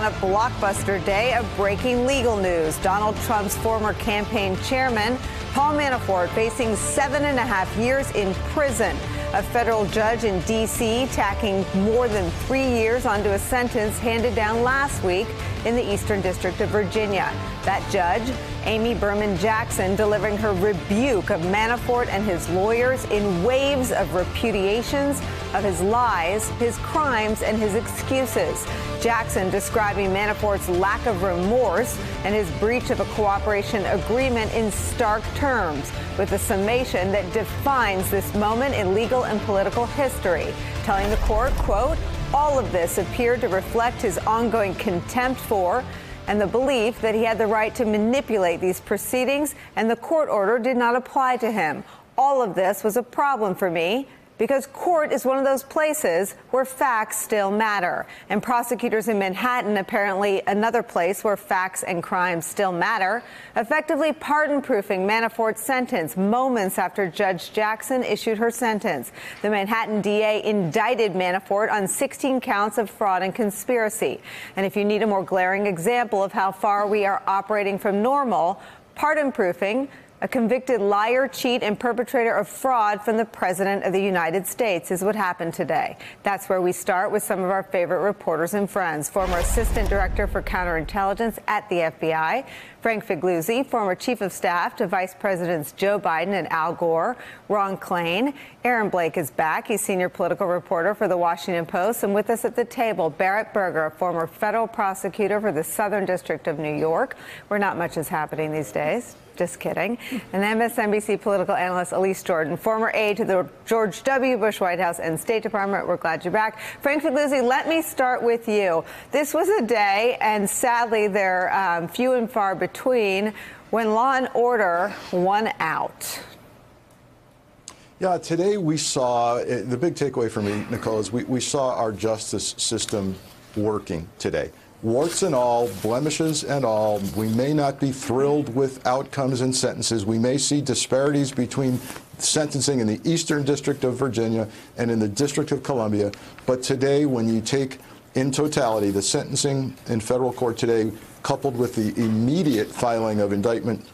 On a blockbuster day of breaking legal news, Donald Trump's former campaign chairman, Paul Manafort, facing 7.5 years in prison. A federal judge in D.C. tacking more than 3 years onto a sentence handed down last week in the Eastern District of Virginia. That judge, Amy Berman Jackson, delivering her rebuke of Manafort and his lawyers in waves of repudiations of his lies, his crimes, and his excuses. Jackson describing Manafort's lack of remorse and his breach of a cooperation agreement in stark terms, with a summation that defines this moment in legal and political history, telling the court, quote, all of this appeared to reflect his ongoing contempt for and the belief that he had the right to manipulate these proceedings, and the court order did not apply to him. All of this was a problem for me, because court is one of those places where facts still matter. And prosecutors in Manhattan, apparently another place where facts and crimes still matter, effectively pardon-proofing Manafort's sentence moments after Judge Jackson issued her sentence. The Manhattan DA indicted Manafort on 16 counts of fraud and conspiracy. And if you need a more glaring example of how far we are operating from normal, pardon-proofing a convicted liar, cheat, and perpetrator of fraud from the President of the United States is what happened today. That's where we start with some of our favorite reporters and friends. Former Assistant Director for Counterintelligence at the FBI, Frank Figliuzzi, former Chief of Staff to Vice Presidents Joe Biden and Al Gore, Ron Klain. Aaron Blake is back. He's senior political reporter for The Washington Post. And with us at the table, Barrett Berger, a former federal prosecutor for the Southern District of New York, where not much is happening these days. Just kidding. And MSNBC political analyst Elise Jordan, former aide to the George W. Bush White House and State Department. We're glad you're back. Frank Figliuzzi, let me start with you. This was a day, and sadly they're few and far between, when law and order won out. Yeah, today we saw, the big takeaway for me, Nicole, is we saw our justice system working today. Warts and all, blemishes and all, we may not be thrilled with outcomes and sentences. We may see disparities between sentencing in the Eastern District of Virginia and in the District of Columbia. But today, when you take in totality the sentencing in federal court today, coupled with the immediate filing of indictments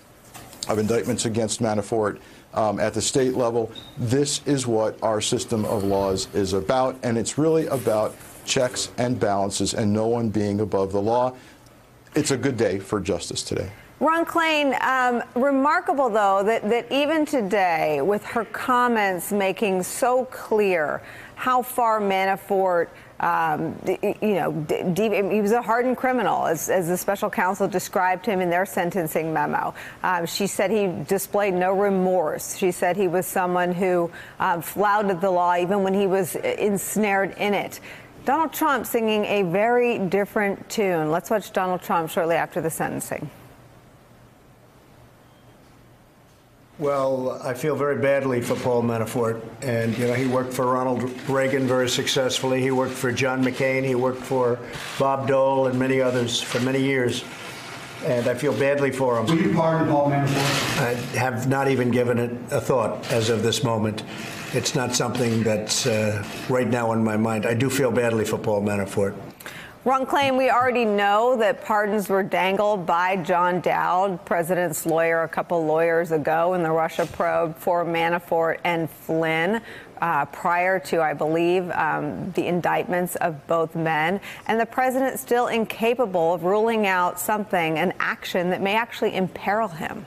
against Manafort at the state level, this is what our system of laws is about. And it's really about checks and balances and no one being above the law. It's a good day for justice today. Ron Klain, remarkable, though, that even today, with her comments making so clear how far Manafort, he was a hardened criminal, as the special counsel described him in their sentencing memo. She said he displayed no remorse. She said he was someone who flouted the law even when he was ensnared in it. Donald Trump singing a very different tune. Let's watch Donald Trump shortly after the sentencing. Well, I feel very badly for Paul Manafort. And, he worked for Ronald Reagan very successfully. He worked for John McCain. He worked for Bob Dole and many others for many years. And I feel badly for him. Will you pardon Paul Manafort? I have not even given it a thought as of this moment. It's not something that's right now in my mind. I do feel badly for Paul Manafort. Ron Klain, we already know that pardons were dangled by John Dowd, president's lawyer, a couple lawyers ago in the Russia probe for Manafort and Flynn, prior to, I believe, the indictments of both men. And the president still incapable of ruling out something, an action that may actually imperil him.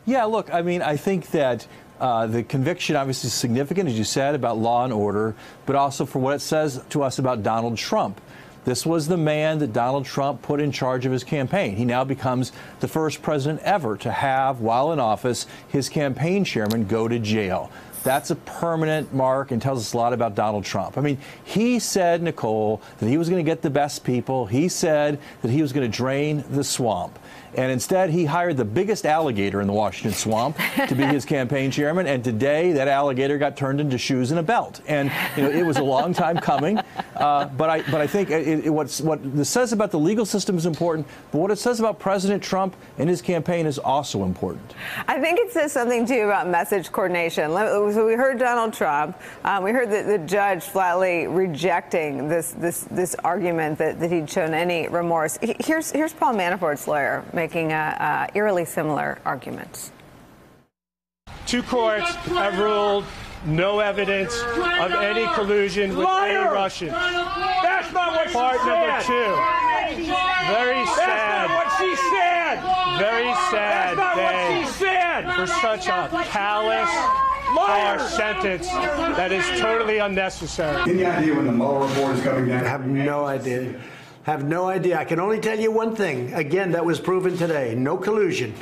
Yeah, look, I mean, I think that the conviction obviously is significant, as you said, about law and order, but also for what it says to us about Donald Trump. This was the man that Donald Trump put in charge of his campaign. He now becomes the first president ever to have, while in office, his campaign chairman go to jail. That's a permanent mark and tells us a lot about Donald Trump. I mean, he said, Nicole, that he was going to get the best people. He said that he was going to drain the swamp. And instead, he hired the biggest alligator in the Washington swamp to be his campaign chairman. And today, that alligator got turned into shoes and a belt. And it was a long time coming. But I think what this says about the legal system is important. But what it says about President Trump and his campaign is also important. I think it says something, too, about message coordination. So we heard Donald Trump. We heard the judge flatly rejecting this argument that he'd shown any remorse. Here's Paul Manafort's lawyer making eerily similar arguments. Two courts have ruled no evidence of any collusion with any Russian. That's not what Part she number said. two. Very sad. That's not what she said. Very sad That's not day what she said. for such a callous, harsh sentence that is totally unnecessary. Any idea when the Mueller report is coming down? I have no idea. Have no idea. I can only tell you one thing. Again, that was proven today. No collusion.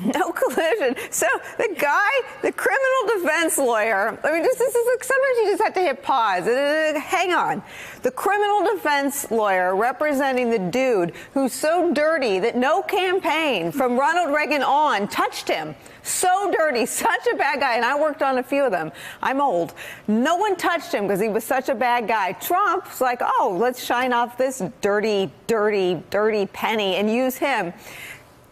No collusion. So the guy, the criminal defense lawyer, I mean, this is like, sometimes you just have to hit pause. Hang on. The criminal defense lawyer representing the dude who's so dirty that no campaign from Ronald Reagan on touched him. So dirty, such a bad guy. And I worked on a few of them. I'm old. No one touched him because he was such a bad guy. Trump's like, oh, let's shine off this dirty, dirty, dirty penny and use him.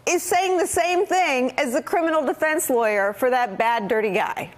Is saying the same thing as the criminal defense lawyer for that bad, dirty guy.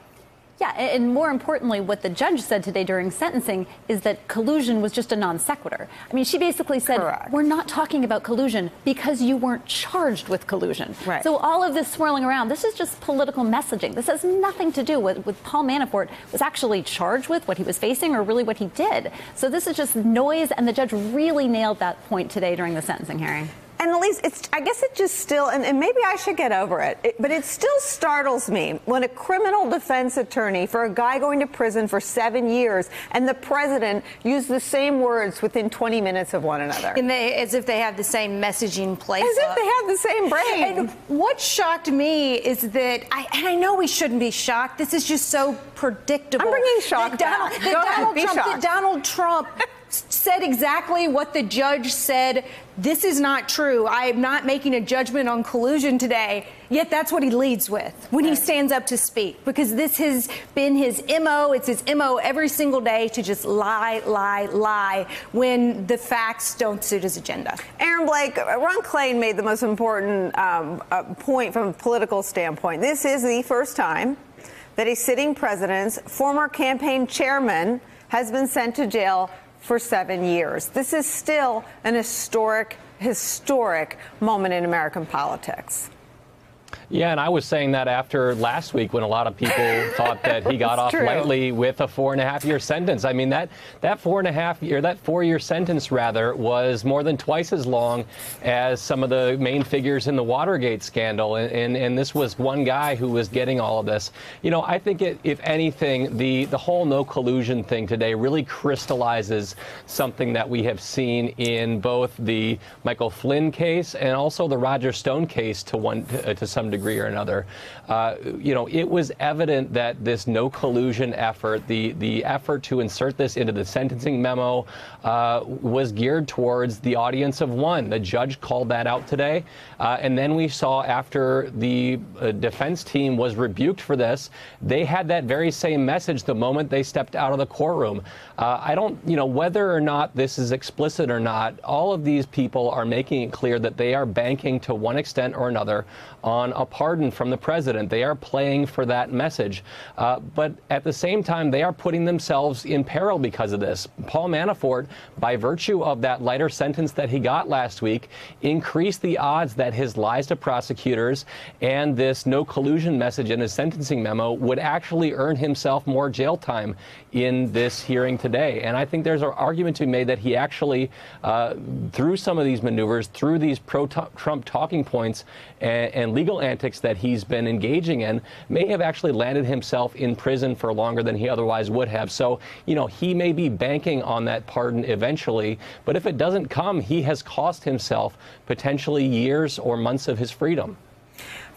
Yeah, and more importantly, what the judge said today during sentencing is that collusion was just a non sequitur. I mean, she basically said, Correct. We're not talking about collusion because you weren't charged with collusion. Right. So all of this swirling around, this is just political messaging. This has nothing to do with Paul Manafort was actually charged with, what he was facing, or really what he did. So this is just noise, and the judge really nailed that point today during the sentencing hearing. And Elise, I guess it just still, and maybe I should get over it, but it still startles me when a criminal defense attorney for a guy going to prison for 7 years and the president use the same words within 20 minutes of one another. And as if they have the same messaging place. As if they have the same brain. And what shocked me is that, and I know we shouldn't be shocked, this is just so predictable. I'm bringing shock back. Go ahead, be shocked. That Donald Trump said exactly what the judge said. This is not true. I am not making a judgment on collusion today. Yet that's what he leads with when he stands up to speak, because this has been his MO. It's his MO every single day to just lie, lie, lie when the facts don't suit his agenda. Aaron Blake, Ron Klain made the most important point from a political standpoint. This is the first time that a sitting president's former campaign chairman has been sent to jail for 7 years. This is still an historic moment in American politics. Yeah, and I was saying that after last week when a lot of people thought that he got off lightly with a 4.5-year sentence. I mean, that 4-year sentence, rather, was more than twice as long as some of the main figures in the Watergate scandal. And this was one guy who was getting all of this. You know, I think if anything, the whole no collusion thing today really crystallizes something that we have seen in both the Michael Flynn case and also the Roger Stone case to some degree or another. You know, it was evident that this no collusion effort, the effort to insert this into the sentencing memo, was geared towards the audience of one. The judge called that out today. And then we saw after the defense team was rebuked for this, they had that very same message the moment they stepped out of the courtroom. I don't, you know, whether or not this is explicit or not, all of these people are making it clear that they are banking to one extent or another on a pardon from the president. They are playing for that message. But at the same time, they are putting themselves in peril because of this. Paul Manafort, by virtue of that lighter sentence that he got last week, increased the odds that his lies to prosecutors and this no collusion message in his sentencing memo would actually earn himself more jail time in this hearing today. And I think there's an argument to be made that he actually, through some of these maneuvers, through these pro-Trump talking points and legal antics that he's been engaging in, may have actually landed himself in prison for longer than he otherwise would have. So, you know, he may be banking on that pardon eventually, but if it doesn't come, he has cost himself potentially years or months of his freedom.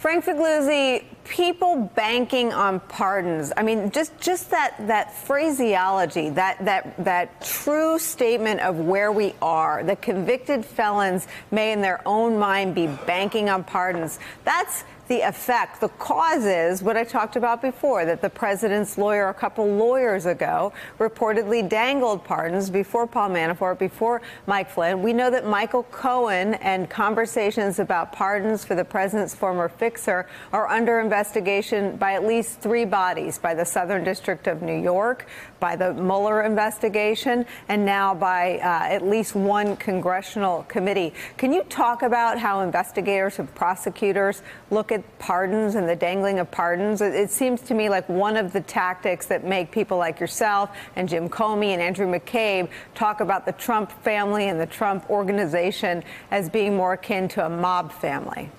Frank Figliuzzi, people banking on pardons. I mean, just that phraseology, that true statement of where we are, that convicted felons may in their own mind be banking on pardons. That's the effect. The cause is what I talked about before, that the president's lawyer a couple lawyers ago reportedly dangled pardons before Paul Manafort, before Mike Flynn. We know that Michael Cohen and conversations about pardons for the president's former fixer are under investigation by at least 3 bodies, by the Southern District of New York, by the Mueller investigation, and now by at least 1 congressional committee. Can you talk about how investigators and prosecutors look at pardons and the dangling of pardons? It seems to me like one of the tactics that make people like yourself and Jim Comey and Andrew McCabe talk about the Trump family and the Trump organization as being more akin to a mob family.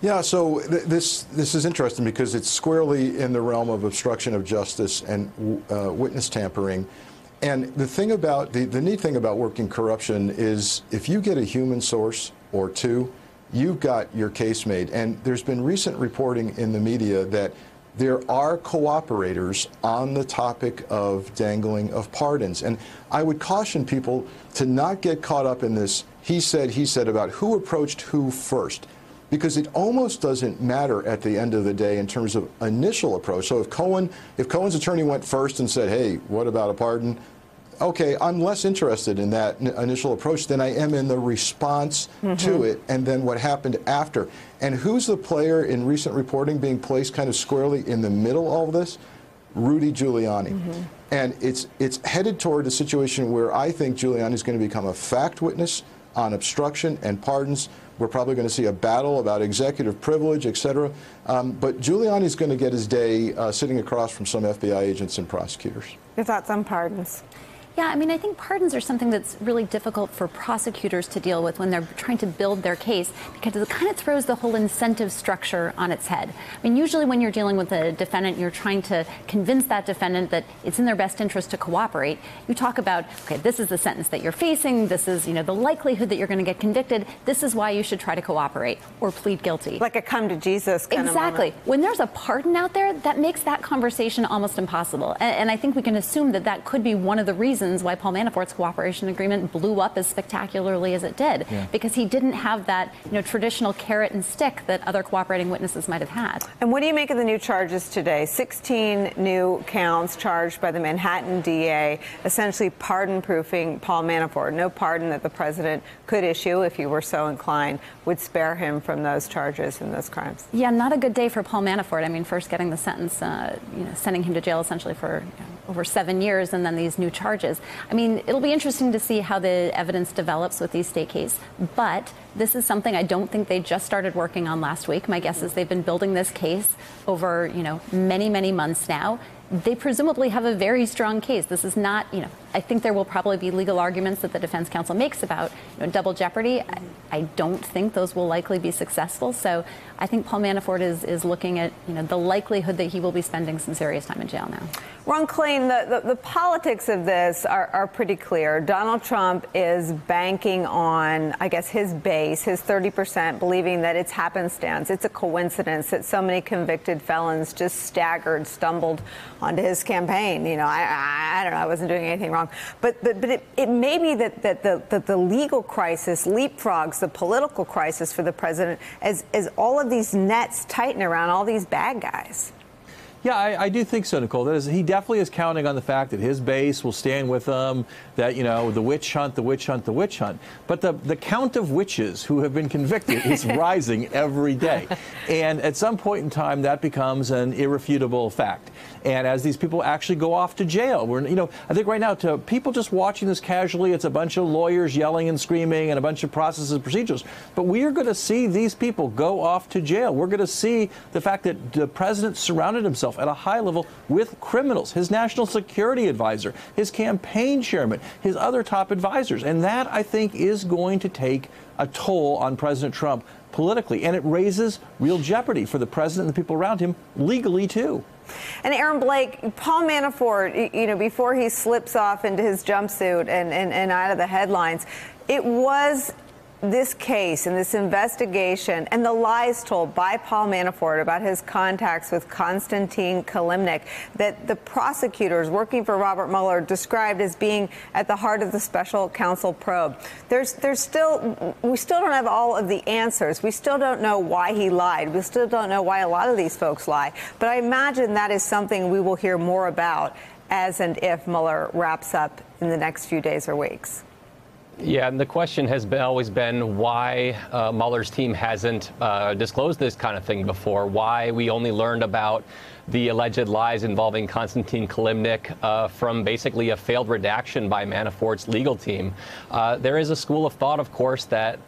Yeah, so this is interesting because it's squarely in the realm of obstruction of justice and witness tampering. And the thing about the neat thing about working corruption is if you get a human source or 2, you've got your case made. And there's been recent reporting in the media that there are cooperators on the topic of dangling of pardons. And I would caution people to not get caught up in this he said about who approached who first, because it almost doesn't matter at the end of the day in terms of initial approach. So if Cohen's attorney went first and said, hey, what about a pardon? Okay, I'm less interested in that initial approach than I am in the response to it and then what happened after. And who's the player in recent reporting being placed kind of squarely in the middle of all this? Rudy Giuliani. And it's headed toward a situation where I think Giuliani is going to become a fact witness on obstruction and pardons. We're probably going to see a battle about executive privilege, et cetera. But Giuliani's going to get his day sitting across from some FBI agents and prosecutors. Your thoughts on pardons? Yeah, I mean, I think pardons are something that's really difficult for prosecutors to deal with when they're trying to build their case, because it kind of throws the whole incentive structure on its head. I mean, usually when you're dealing with a defendant, you're trying to convince that defendant that it's in their best interest to cooperate. You talk about, okay, this is the sentence that you're facing. This is, the likelihood that you're going to get convicted. This is why you should try to cooperate or plead guilty. Like a come to Jesus kind of moment. Exactly. When there's a pardon out there, that makes that conversation almost impossible. And I think we can assume that that could be one of the reasons why Paul Manafort's cooperation agreement blew up as spectacularly as it did, because he didn't have that traditional carrot and stick that other cooperating witnesses might have had. And what do you make of the new charges today? 16 new counts charged by the Manhattan DA, essentially pardon-proofing Paul Manafort. No pardon that the president could issue, if he were so inclined, would spare him from those charges and those crimes. Yeah, not a good day for Paul Manafort. I mean, first getting the sentence, sending him to jail essentially for over 7 years, and then these new charges. I mean, it'll be interesting to see how the evidence develops with these state cases, but this is something I don't think they just started working on last week. My guess is they've been building this case over, many, many months now. They presumably have a very strong case. This is not, I think there will probably be legal arguments that the defense counsel makes about double jeopardy. I don't think those will likely be successful. So I think Paul Manafort is looking at, the likelihood that he will be spending some serious time in jail now. Ron Klain, the politics of this are pretty clear. Donald Trump is banking on, I guess, his base, his 30%, believing that it's happenstance. It's a coincidence that so many convicted felons just stumbled onto his campaign. I don't know, I wasn't doing anything wrong. But it may be that the legal crisis leapfrogs the political crisis for the president as all of these nets tighten around all these bad guys. Yeah, I do think so, Nicole. He definitely is counting on the fact that his base will stand with him, that, the witch hunt, the witch hunt, the witch hunt. But the count of witches who have been convicted is rising every day. And at some point in time, that becomes an irrefutable fact. And as these people actually go off to jail, I think right now, to people just watching this casually, it's a bunch of lawyers yelling and screaming and a bunch of processes and procedures. But we are going to see these people go off to jail. We're going to see the fact that the president surrounded himself at a high level with criminals, his national security advisor, his campaign chairman, his other top advisors. And that, I think, is going to take a toll on President Trump politically. And it raises real jeopardy for the president and the people around him legally, too. And Aaron Blake, Paul Manafort, before he slips off into his jumpsuit and out of the headlines, it was this case and this investigation and the lies told by Paul Manafort about his contacts with Konstantin Kilimnik that the prosecutors working for Robert Mueller described as being at the heart of the special counsel probe. We still don't have all of the answers. We still don't know why he lied. We still don't know why a lot of these folks lie. But I imagine that is something we will hear more about as and if Mueller wraps up in the next few days or weeks. Yeah, and the question has always been why Mueller's team hasn't disclosed this kind of thing before, why we only learned about the alleged lies involving Konstantin Kilimnik from basically a failed redaction by Manafort's legal team. There is a school of thought, of course, that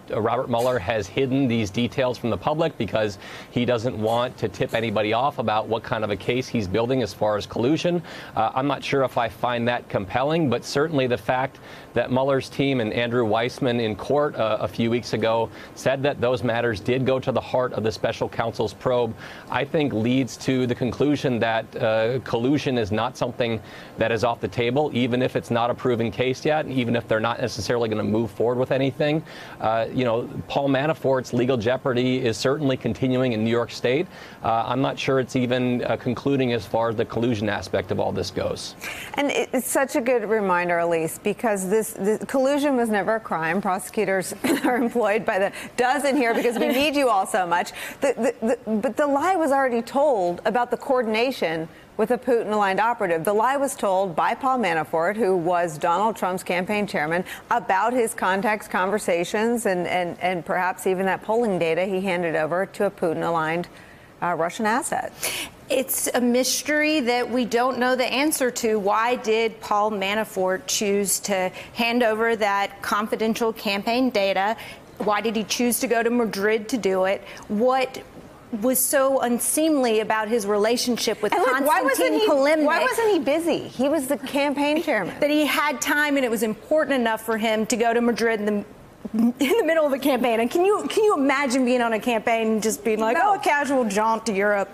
Robert Mueller has hidden these details from the public because he doesn't want to tip anybody off about what kind of a case he's building as far as collusion. I'm not sure if I find that compelling, but certainly the fact that Mueller's team and Andrew Weissmann in court a few weeks ago said that those matters did go to the heart of the special counsel's probe, I think leads to the conclusion that collusion is not something that is off the table, even if it's not a proven case yet, even if they're not necessarily going to move forward with anything. Paul Manafort's legal jeopardy is certainly continuing in New York State. I'm not sure it's even concluding as far as the collusion aspect of all this goes. And it's such a good reminder, Elise, because this collusion was never a crime. Prosecutors are employed by the dozen here because we need you all so much. But the lie was already told about the coordination with a Putin-aligned operative. The lie was told by Paul Manafort, who was Donald Trump's campaign chairman, about his contacts, conversations, and perhaps even that polling data he handed over to a Putin-aligned Russian asset. It's a mystery that we don't know the answer to. Why did Paul Manafort choose to hand over that confidential campaign data? Why did he choose to go to Madrid to do it? What was so unseemly about his relationship with Konstantin Kilimnik? Why wasn't he busy? He was the campaign chairman. That he had time and it was important enough for him to go to Madrid in the middle of a campaign. And can you imagine being on a campaign and just being like, a casual jaunt to Europe?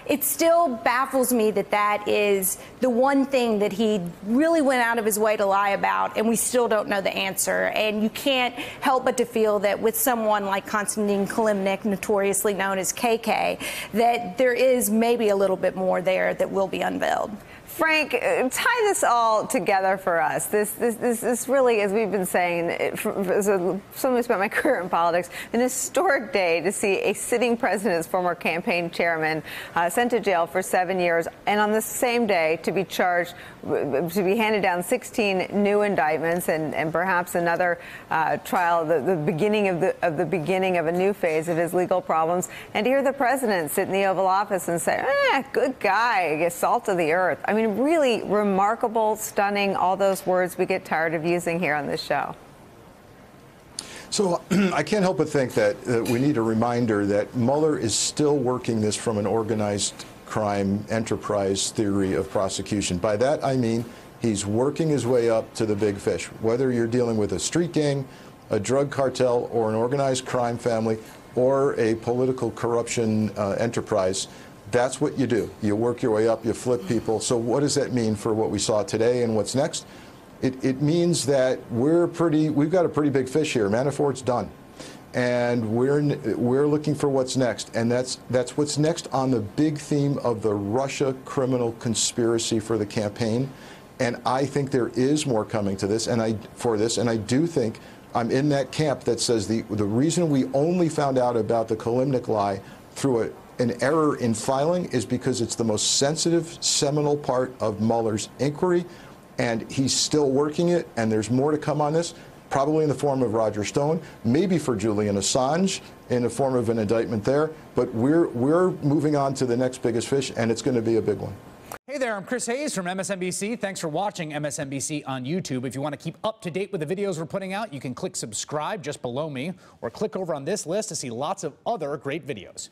It still baffles me that is the one thing that he really went out of his way to lie about, and we still don't know the answer. And you can't help but to feel that with someone like Konstantin Kilimnik, notoriously known as KK, that there is maybe a little bit more there that will be unveiled. Frank, tie this all together for us. This really, as we've been saying, as someone who spent my career in politics, an historic day to see a sitting president's former campaign chairman sent to jail for 7 years, and on the same day to be charged, to be handed down 16 new indictments and perhaps another trial, the beginning of a new phase of his legal problems, and to hear the president sit in the Oval Office and say, good guy, I guess, salt of the earth. I mean, really remarkable, stunning, all those words we get tired of using here on this show. So I can't help but think that we need a reminder that Mueller is still working this from an organized crime enterprise theory of prosecution. By that, I mean he's working his way up to the big fish. Whether you're dealing with a street gang, a drug cartel, or an organized crime family, or a political corruption enterprise, that's what you do. You work your way up, you flip people. So what does that mean for what we saw today and what's next? It means that we've got a pretty big fish here. Manafort's done. And we're looking for what's next. And that's what's next on the big theme of the Russia criminal conspiracy for the campaign. And I think there is more coming to this, and I do think I'm in that camp that says the reason we only found out about the Kilimnik lie through an error in filing is because it's the most sensitive, seminal part of Mueller's inquiry, and he's still working it, and there's more to come on this, probably in the form of Roger Stone, maybe for Julian Assange in the form of an indictment there, but we're moving on to the next biggest fish, and it's going to be a big one. Hey there, I'm Chris Hayes from MSNBC. Thanks for watching MSNBC on YouTube. If you want to keep up to date with the videos we're putting out, you can click subscribe just below me, or click over on this list to see lots of other great videos.